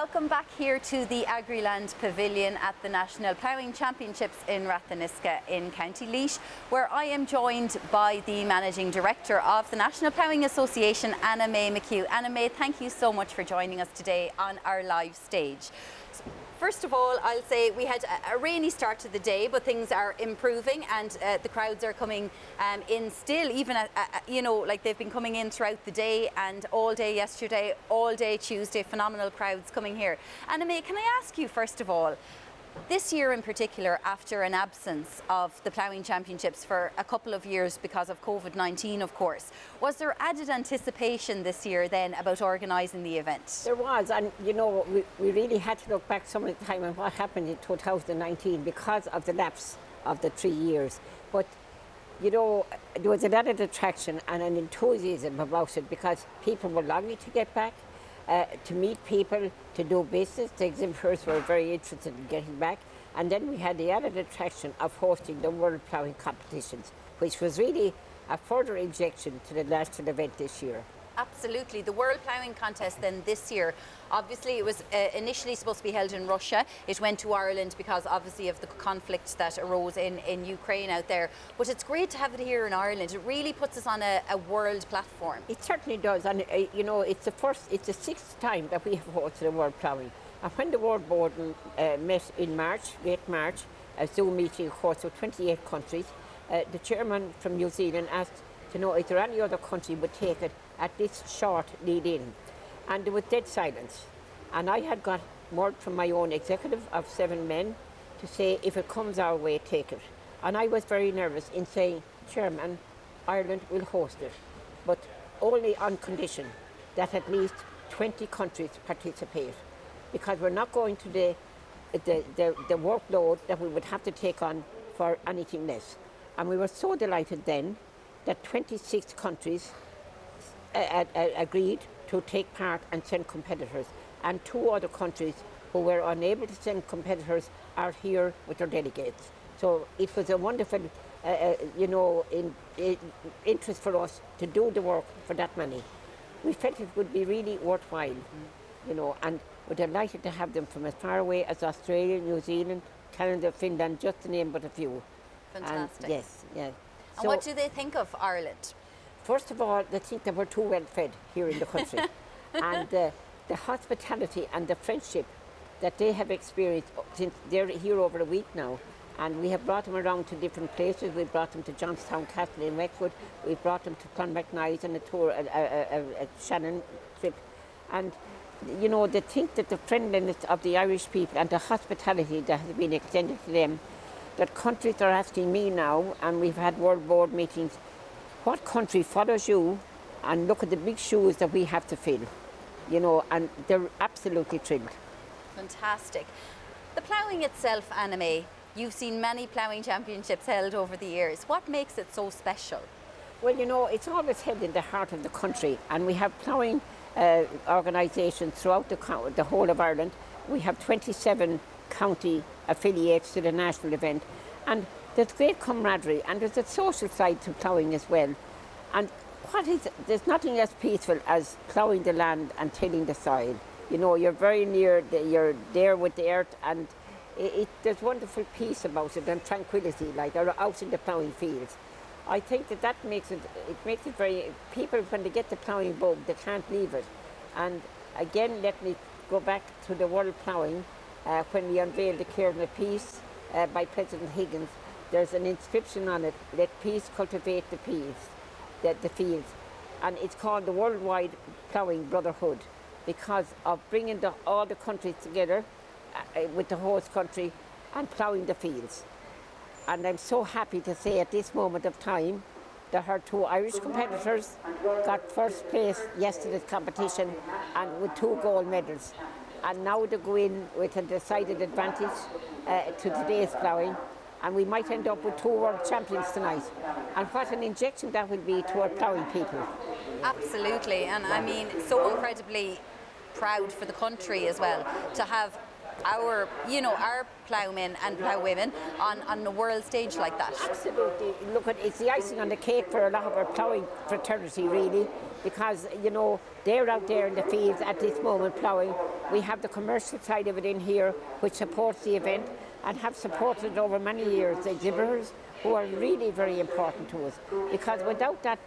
Welcome back here to the Agriland Pavilion at the National Ploughing Championships in Ratheniska in County Laois, where I am joined by the Managing Director of the National Ploughing Association, Anna-May McHugh. Anna-May, thank you so much for joining us today on our live stage. First of all, I'll say we had a rainy start to the day, but things are improving and the crowds are coming in still, even like they've been coming in throughout the day and all day yesterday, all day Tuesday, phenomenal crowds coming here. Anna-May, can I ask you first of all, this year in particular, after an absence of the Ploughing Championships for a couple of years because of COVID-19, of course, was there added anticipation this year then about organising the event? There was, and you know, we really had to look back some of the time on what happened in 2019 because of the lapse of the 3 years. But, you know, there was an added attraction and an enthusiasm about it because people were longing to get back. To meet people, to do business. The exhibitors were very interested in getting back. And then we had the added attraction of hosting the World Ploughing competitions, which was really a further injection to the national event this year. Absolutely. The World Ploughing contest then this year, obviously it was initially supposed to be held in Russia. It went to Ireland because obviously of the conflict that arose in Ukraine out there. But it's great to have it here in Ireland. It really puts us on a world platform. It certainly does. And you know, it's the sixth time that we have hosted a World Ploughing. And when the World Board met in March, late March, a Zoom meeting of course of 28 countries, the chairman from New Zealand asked to know if there any other country would take it at this short lead-in. And there was dead silence. And I had got word from my own executive of 7 men to say, if it comes our way, take it. And I was very nervous in saying, Chairman, Ireland will host it, but only on condition that at least 20 countries participate, because we're not going to the workload that we would have to take on for anything less. And we were so delighted then that 26 countries agreed to take part and send competitors, and 2 other countries who were unable to send competitors are here with their delegates. So it was a wonderful interest for us to do the work for that many. We felt it would be really worthwhile, you know, and we're delighted to have them from as far away as Australia, New Zealand, Canada, Finland, just to name but a few. Fantastic. And yes, yeah. And what do they think of Ireland? First of all, they think that we're too well fed here in the country. And the hospitality and the friendship that they have experienced since they're here over a week now. And we have brought them around to different places. We brought them to Johnstown Castle in Wexford. We brought them to Clonmacnoise on a tour, a Shannon trip. And, you know, they think that the friendliness of the Irish people and the hospitality that has been extended to them, that countries are asking me now, and we've had World Board meetings, what country follows you and look at the big shoes that we have to fill, you know, and they're absolutely thrilled. Fantastic. The ploughing itself, Anna-May, you've seen many ploughing championships held over the years. What makes it so special? Well, you know, it's always held in the heart of the country, and we have ploughing organisations throughout the whole of Ireland. We have 27 county affiliates to the national event, and there's great camaraderie, and there's a social side to ploughing as well. And there's nothing as peaceful as ploughing the land and tilling the soil. You know, you're very near, you're there with the earth, and there's wonderful peace about it and tranquility, like out in the ploughing fields. I think that makes it very, people when they get the ploughing bug, they can't leave it. And again, let me go back to the World Ploughing, when we unveiled the Cairn of Peace by President Higgins. There's an inscription on it, let peace cultivate the fields. And it's called the Worldwide Ploughing Brotherhood, because of bringing all the countries together with the host country and ploughing the fields. And I'm so happy to say at this moment of time that our 2 Irish competitors got first place yesterday's competition and with 2 gold medals. And now they go in with a decided advantage to today's ploughing, and we might end up with 2 world champions tonight. And what an injection that will be to our ploughing people. Absolutely, and I mean, so incredibly proud for the country as well to have our ploughmen and ploughwomen on the world stage like that. Absolutely. Look, it's the icing on the cake for a lot of our ploughing fraternity, really. because, you know, they're out there in the fields at this moment ploughing. We have the commercial side of it in here, which supports the event and have supported over many years the exhibitors, who are really very important to us, because without that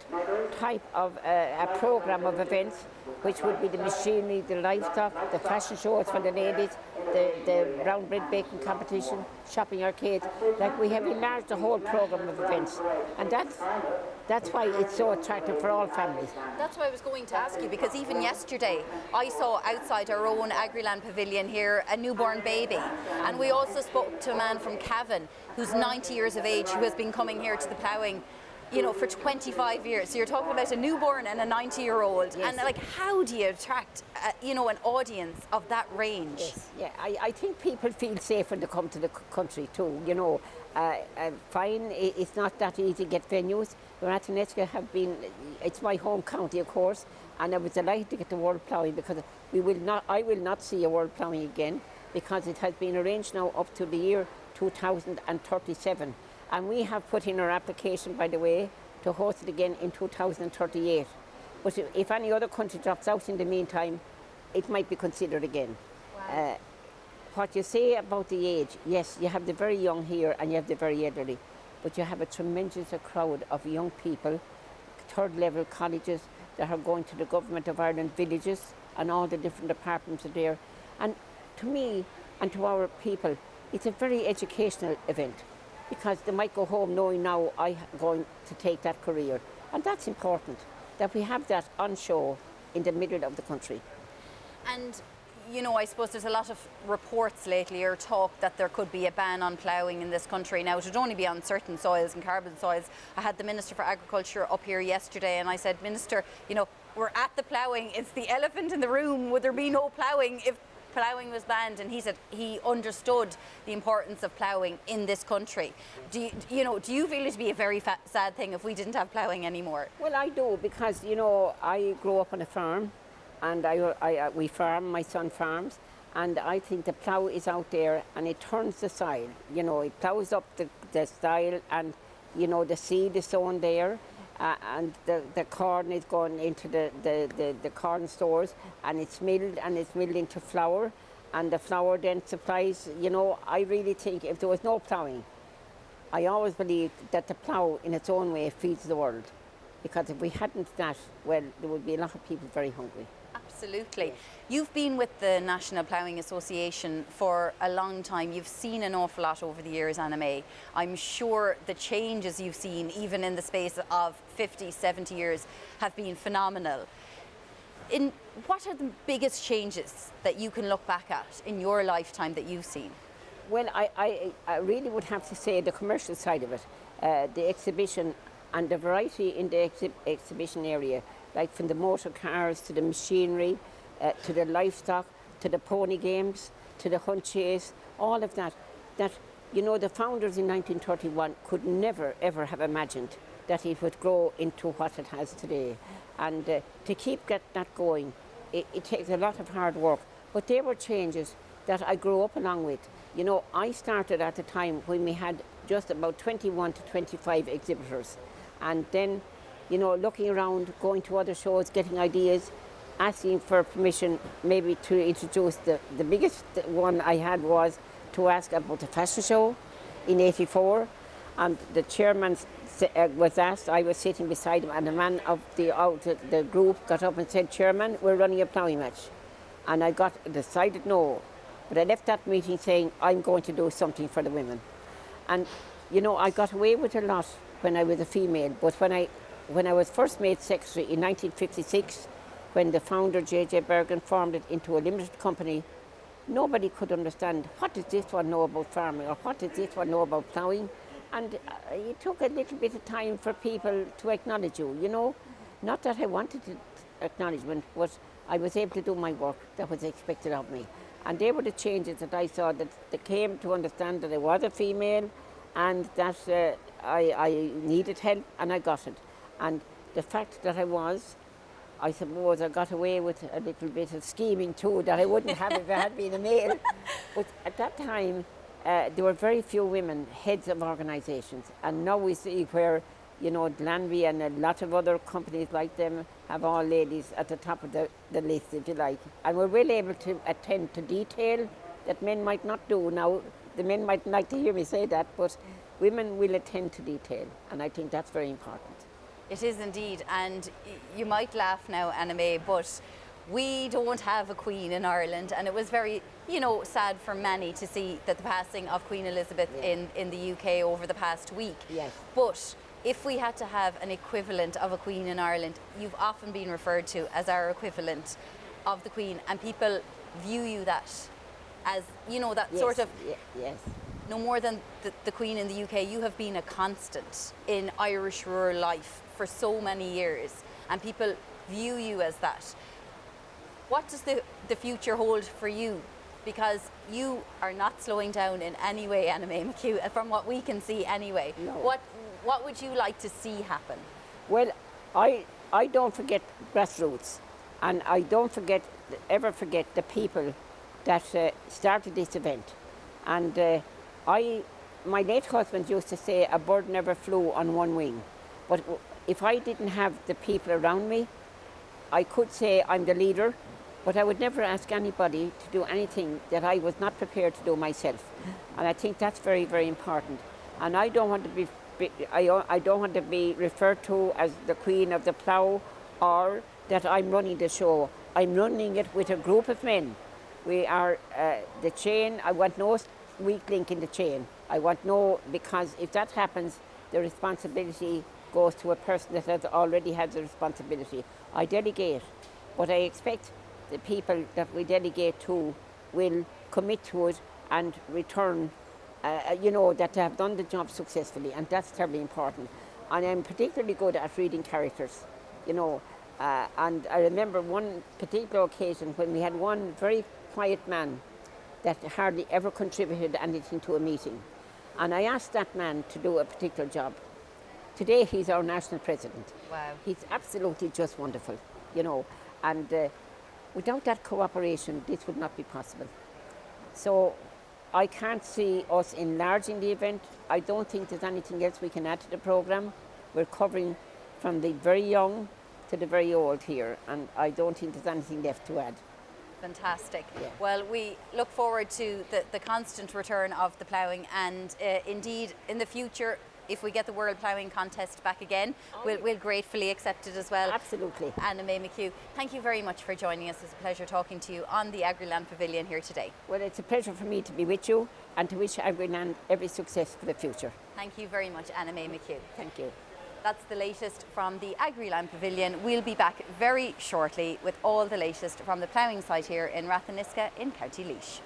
type of a programme of events, which would be the machinery, the livestock, the fashion shows for the ladies, the brown bread baking competition, shopping arcades, like we have enlarged the whole programme of events, and that's why it's so attractive for all families. That's what I was going to ask you, because even yesterday I saw outside our own Agriland pavilion here a newborn baby, and we also spoke to a man from Cavan who's 90 years of age, who has been coming here to the ploughing, you know, for 25 years. So you're talking about a newborn and a 90-year-old. Yes. And like, how do you attract, you know, an audience of that range? Yes. Yeah, I think people feel safe when they come to the country too, you know. Fine, it's not that easy to get venues. Rathneska have been, it's my home county, of course, and I was delighted to get the World Ploughing, because I will not see a World Ploughing again, because it has been arranged now up to the year 2037. And we have put in our application, by the way, to host it again in 2038. But if any other country drops out in the meantime, it might be considered again. Wow. What you say about the age, yes, you have the very young here and you have the very elderly, but you have a tremendous crowd of young people, third level colleges that are going to the Government of Ireland villages, and all the different departments are there. And to me and to our people, it's a very educational event, because they might go home knowing now I'm going to take that career. And that's important, that we have that on show in the middle of the country. And, you know, I suppose there's a lot of reports lately, or talk, that there could be a ban on ploughing in this country. Now, it would only be on certain soils and carbon soils. I had the Minister for Agriculture up here yesterday, and I said, Minister, you know, we're at the ploughing, it's the elephant in the room, would there be no ploughing if ploughing was banned? And he said he understood the importance of ploughing in this country. Do you feel it to be a very sad thing if we didn't have ploughing anymore? Well, I do, because, you know, I grew up on a farm, and we farm, my son farms, and I think the plough is out there and it turns the soil. You know, it ploughs up the soil, and, you know, the seed is sown there, and the corn is going into the corn stores, and it's milled into flour, and the flour then supplies, you know, I really think if there was no ploughing, I always believed that the plough in its own way feeds the world, because if we hadn't that, well, there would be a lot of people very hungry. Absolutely. You've been with the National Ploughing Association for a long time. You've seen an awful lot over the years, Anna May. I'm sure the changes you've seen, even in the space of 50, 70 years, have been phenomenal. What are the biggest changes that you can look back at in your lifetime that you've seen? Well, I really would have to say the commercial side of it, the exhibition and the variety in the exhibition area, like from the motor cars to the machinery, to the livestock, to the pony games, to the hunt chase, all of that, you know, the founders in 1931 could never ever have imagined that it would grow into what it has today. And to keep that going, it takes a lot of hard work. But there were changes that I grew up along with. You know, I started at a time when we had just about 21 to 25 exhibitors. And then, you know, looking around, going to other shows, getting ideas, asking for permission maybe to introduce the biggest one I had was to ask about the fashion show in '84. And the chairman was asked, I was sitting beside him, and a man of the group got up and said, Chairman, we're running a ploughing match. And I decided no. But I left that meeting saying, I'm going to do something for the women. And, you know, I got away with a lot when I was a female, but when I was first made secretary in 1956, when the founder, J.J. Bergen, formed it into a limited company, nobody could understand, what does this one know about farming, or what does this one know about ploughing? And it took a little bit of time for people to acknowledge you, you know. Not that I wanted acknowledgement, but I was able to do my work that was expected of me. And they were the changes that I saw, that they came to understand that I was a female, and that I needed help, and I got it. And the fact that I suppose I got away with a little bit of scheming too, that I wouldn't have if I had been a male. But at that time, there were very few women heads of organisations, and now we see where You know, Glanby and a lot of other companies like them have all ladies at the top of the list, if you like. And we're well able to attend to detail that men might not do. Now, the men might like to hear me say that, but women will attend to detail, and I think that's very important. It is indeed, and you might laugh now, Anna May, but we don't have a queen in Ireland, and it was very, sad for many to see that the passing of Queen Elizabeth in the UK over the past week. Yes. But if we had to have an equivalent of a queen in Ireland, you've often been referred to as our equivalent of the queen, and people view you that as, that Yes, sort of, yes. no more than the Queen in the UK, you have been a constant in Irish rural life for so many years, and people view you as that. What does the future hold for you? Because you are not slowing down in any way, Anna May McHugh, from what we can see anyway. No. What would you like to see happen? Well, I don't forget grassroots, and I don't ever forget the people that started this event. And my late husband used to say, a bird never flew on one wing. But if I didn't have the people around me, I could say I'm the leader, but I would never ask anybody to do anything that I was not prepared to do myself. And I think that's very, very important. And I don't want to be I don't want to be referred to as the queen of the plough, or that I'm running the show. I'm running it with a group of men. We are the chain. I want no weak link in the chain. I want no, because if that happens, the responsibility goes to a person that has already had the responsibility. I delegate, but I expect the people that we delegate to will commit to it and return, that they have done the job successfully, and that's terribly important. And I'm particularly good at reading characters, and I remember one particular occasion when we had one very quiet man that hardly ever contributed anything to a meeting. And I asked that man to do a particular job. Today he's our national president. Wow. He's absolutely just wonderful, and without that cooperation, this would not be possible. So I can't see us enlarging the event. I don't think there's anything else we can add to the programme. We're covering from the very young to the very old here, and I don't think there's anything left to add. Fantastic. Yeah. Well, we look forward to the constant return of the ploughing, and indeed in the future, if we get the World Ploughing Contest back again, we'll gratefully accept it as well. Absolutely. Anna May McHugh, thank you very much for joining us. It's a pleasure talking to you on the Agriland Pavilion here today. Well, it's a pleasure for me to be with you and to wish Agriland every success for the future. Thank you very much, Anna May McHugh. Thank you. That's the latest from the Agriland Pavilion. We'll be back very shortly with all the latest from the ploughing site here in Ratheniska in County Laois.